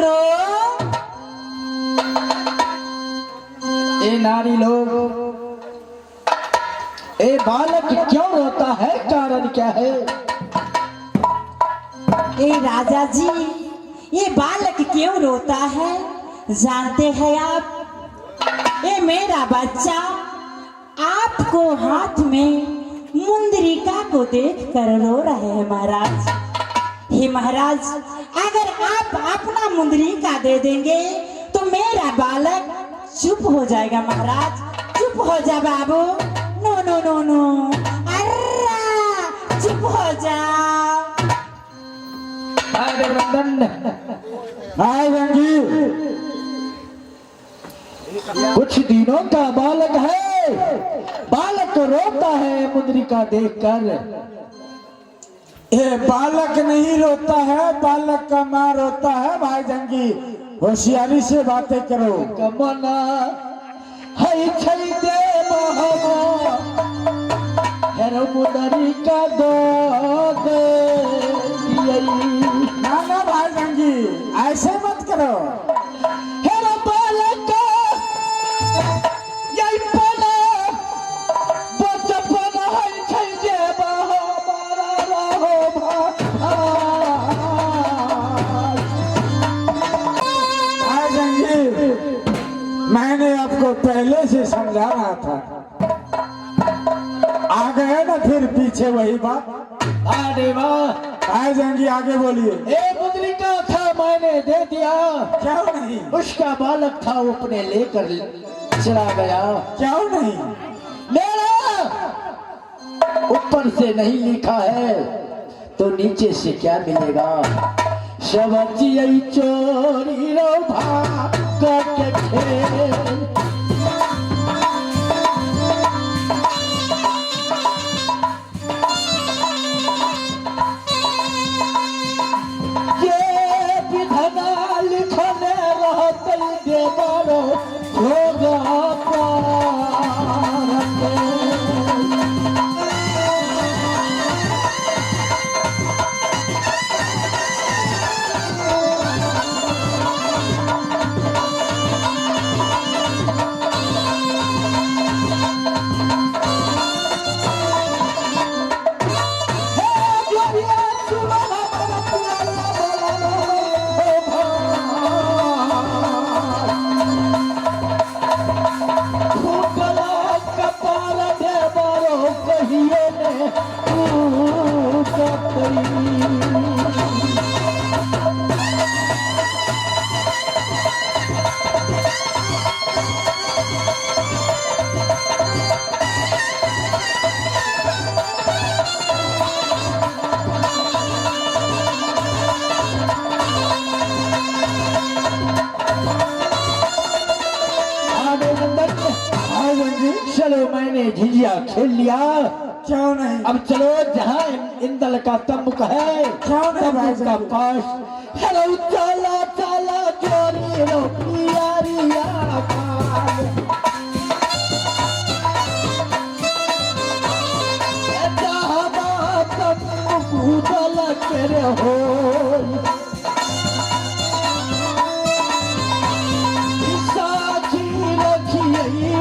रो। ए नारी लोग, ए बालक क्यों रोता है, कारण क्या है? ए राजा जी, ये बालक क्यों रोता है जानते हैं आप? ये मेरा बच्चा आपको हाथ में मुंदरिका को देख कर रो रहे हैं महाराज। हे महाराज, अगर आप अपना मुंदरिका दे देंगे तो मेरा बालक चुप हो जाएगा महाराज। चुप हो जा बाबू। No no no no, Arra चुप हो जा। अरे वंदन, हाय रंगी, कुछ दिनों का बालक है, बालक तो रोता है मुद्रिका देखकर। ये बालक नहीं रोता है, बालक का माँ रोता है। भाई जंगी, होशियारी से बातें करो। कमना है छई दे बहवा, हेरो मुद्रिका दो दे दियई। ना ना भाई जंगी, ऐसे मत करो। हेरो बालक यही पना बचपन है छई दे बहवा रहो भाई जंगी, मैंने आपको पहले से समझा रहा था, आ गए ना फिर पीछे वही बात। अरे वाह, भाई जंगी आगे बोलिए। ए मुद्रिका था मैंने दे दिया, क्यों नहीं? उसका बालक था वो अपने लेकर चला गया। क्यों नहीं? मेरा ऊपर से नहीं लिखा है तो नीचे से क्या मिलेगा? शबची चोरी रो भाग के खेल, चलो मैंने झिझिया खेल लिया। क्यों नहीं? अब चलो जहाँ इंदल का तंबू है, क्यों नहीं भाई तंबू का पास। हेलो चला चला चोरी रो पियारिया पाल, जहाँ बात तंबू चला तेरे हो।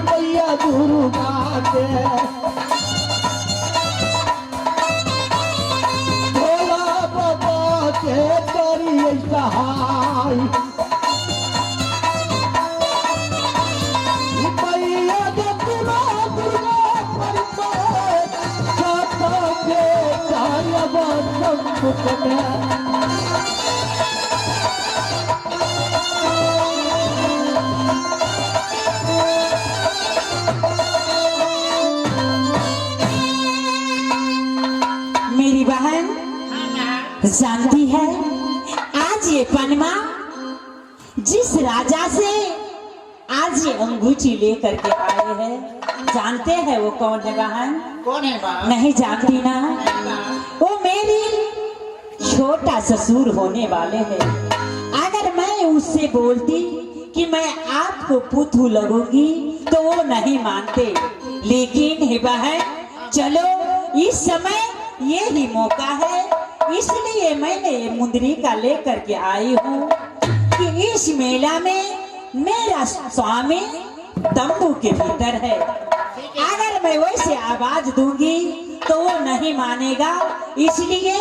मैया दुर्गा के भोला बाबा के करिए सहाय, मैया दुर्गा परिवार के मेरी बहन जानती है, आज ये पनमा जिस राजा से आज ये अंगूठी लेकर के आए हैं, जानते हैं वो कौन है बहन? कौन है माँ? नहीं जानती ना? वो मेरी छोटा ससुर होने वाले हैं। अगर मैं उससे बोलती कि मैं आपको पुतू लगूंगी तो वो नहीं मानते, लेकिन हे बहन चलो इस समय ये ही मौका है, इसलिए मैंने ये मुंदरी का लेकर के आई हूँ। कि इस मेला में मेरा स्वामी तंबू के भीतर है। अगर मैं वैसे आवाज दूंगी तो वो नहीं मानेगा, इसलिए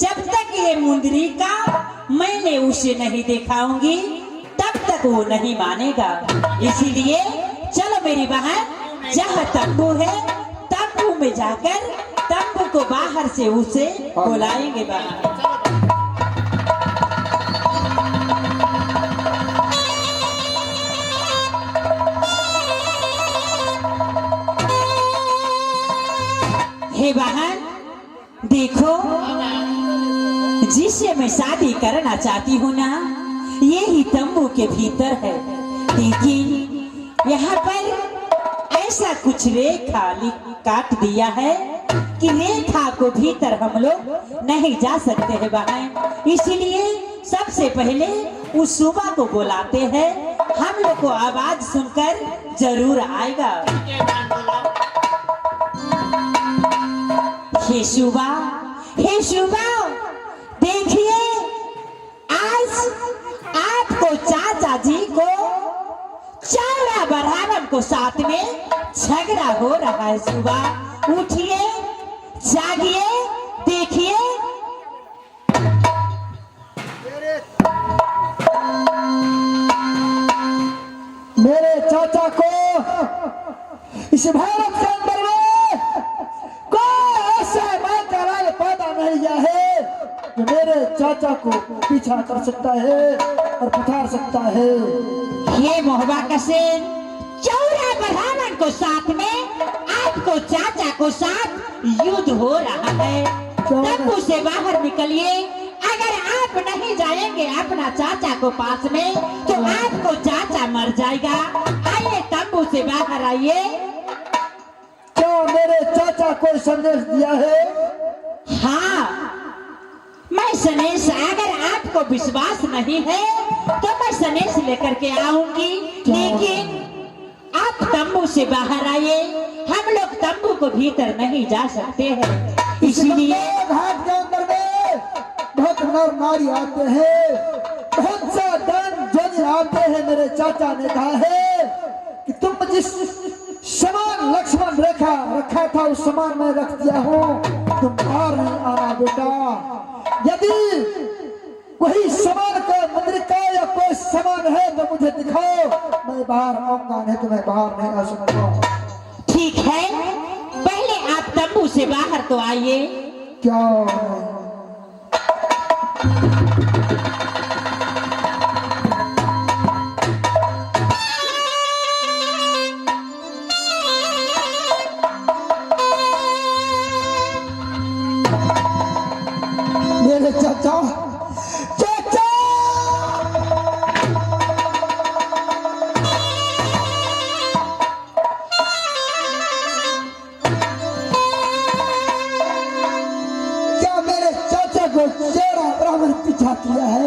जब तक ये मुंदरी का मैंने उसे नहीं दिखाऊंगी तब तक वो नहीं मानेगा। इसीलिए चलो मेरी बहन, जहाँ तंबू है तंबू में जाकर तंबू को बाहर से उसे बुलाएंगे बाहर। हे बहन, देखो जिससे मैं शादी करना चाहती हूँ ना, यही तंबू के भीतर है। लेकिन यहाँ पर ऐसा कुछ रेखा काट दिया है कि रेखा को भीतर हम लोग नहीं जा सकते हैं बहन। इसलिए सबसे पहले उस सुबह को बुलाते हैं, हम लोग को आवाज सुनकर जरूर आएगा। हे शुभा, हे शुभा, देखिए आज आपको चाचा जी को चौड़ा बढ़ावन को साथ में झगड़ा हो रहा है। शुभा उठिए, जागिए, देखिए। मेरे चाचा को इस भारत के अंदर में यह है कि मेरे चाचा को पीछा कर सकता है और पछाड़ सकता है। ये मोहबा कसेन, चौड़ा बढ़ावन को साथ में आपको चाचा को साथ युद्ध हो रहा है। तंबू से बाहर निकलिए, अगर आप नहीं जाएंगे अपना चाचा को पास में तो आपको चाचा मर जाएगा। आइए तंबू से बाहर आइए। क्या मेरे चाचा को संदेश दिया है? हाँ, मैं सनेश, अगर आपको विश्वास नहीं है तो मैं सनेश लेकर के आऊंगी, लेकिन आप तंबू से बाहर आइए। हम लोग तंबू को भीतर नहीं जा सकते हैं, इसलिए घाट के अंदर में बहुत नर नारी आते हैं, बहुत सा धन जन आते हैं। मेरे चाचा ने कहा है कि तुम जिस समान लक्ष्मण रेखा रखा था उस समान मैं रख दिया हूँ, तुम बाहर नहीं आना बेटा। यदि वही समान का मंदिर का या कोई समान है तो मुझे दिखाओ, मैं बाहर आऊंगा, नहीं तो मैं बाहर नहीं आ सकता। ठीक है, पहले आप तंबू से बाहर तो आइए। क्या मेरे चाचा, चाचा क्या मेरे चाचा को चेहरा ब्राह्मण पीछा किया है?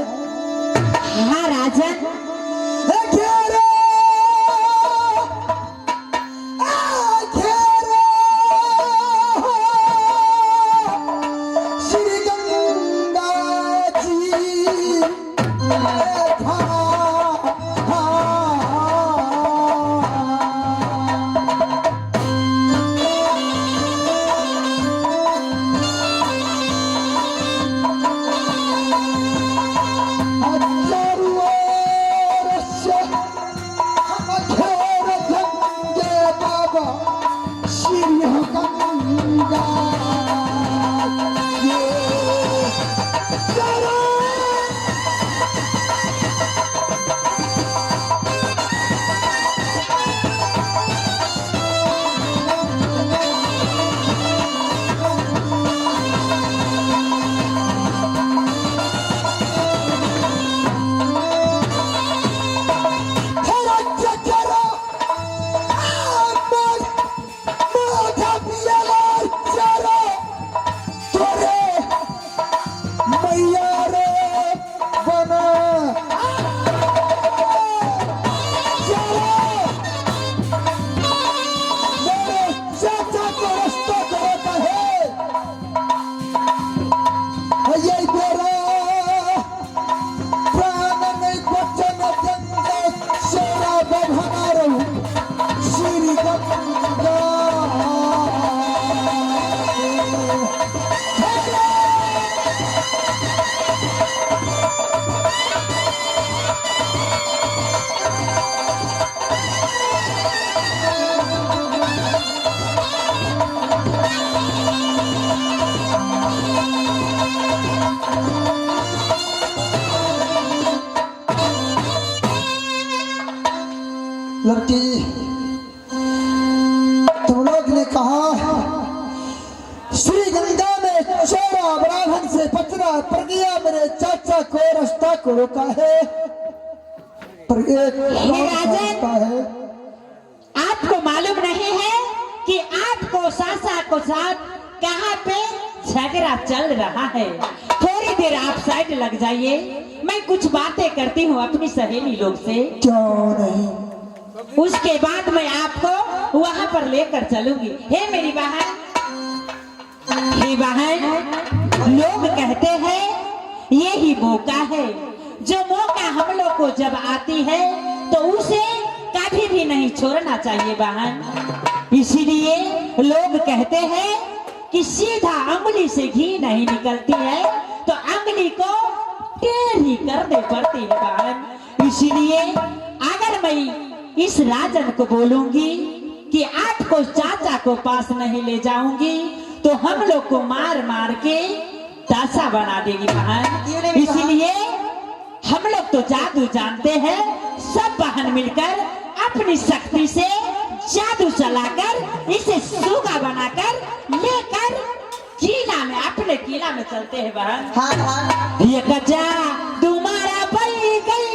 लड़की, तुम लोग ने कहा श्री गंगा में चोरा ब्राह्मण से बचना पड़ गया, मेरे चाचा को रास्ता को रोका है, पर एक रास्ता है। आपको मालूम नहीं है कि आपको सासा को साथ कहाँ पे झगड़ा चल रहा है। थोड़ी देर आप साइड लग जाइए, मैं कुछ बातें करती हूँ अपनी सहेली लोग से। क्यों नहीं? उसके बाद मैं आपको वहाँ पर लेकर चलूंगी। हे मेरी बहन, हे बहन, लोग कहते हैं यही मौका है, जो मौका हम लोग को जब आती है तो उसे कभी भी नहीं छोड़ना चाहिए बहन। इसीलिए लोग कहते हैं कि सीधा अंगुली से घी नहीं निकलती है, तो अंगुली को टेढ़ी करनी पड़ती है बहन। इसीलिए अगर मैं इस राजन को बोलूंगी कि आपको चाचा को पास नहीं ले जाऊंगी तो हम लोग को मार मार के दासा बना देगी बहन। इसीलिए हम लोग तो जादू जानते हैं, सब बहन मिलकर अपनी शक्ति से जादू चलाकर इसे सूगा बनाकर लेकर किला में, अपने किला में चलते हैं बहन। हाँ। ये गजा तुम्हारा बन गई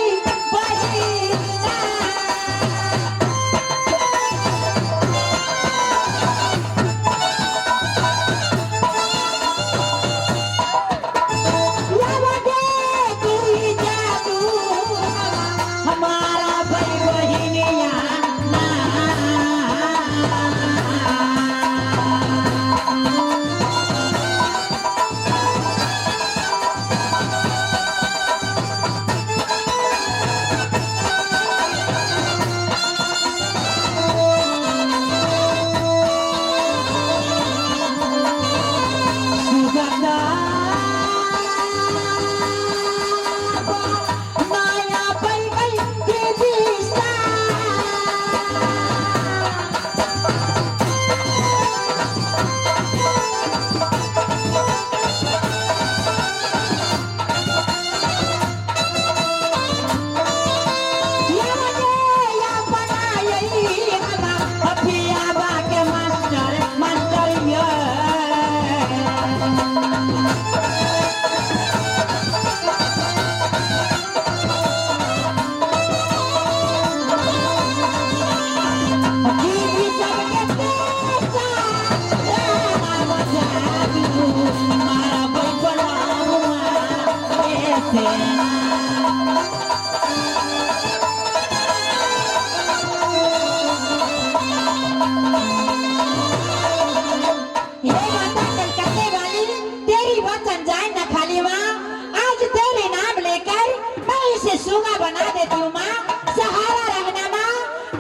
सूगा बना देती हूँ माँ, सहारा रहना माँ।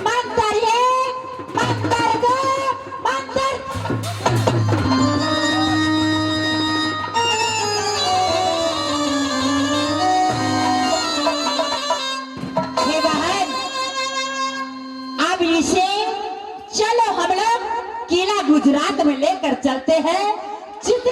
मंत्र ये, मंत्र दो, मंत्र। हे बहन, अब इसे चलो हम लोग किला गुजरात में लेकर चलते हैं। जितने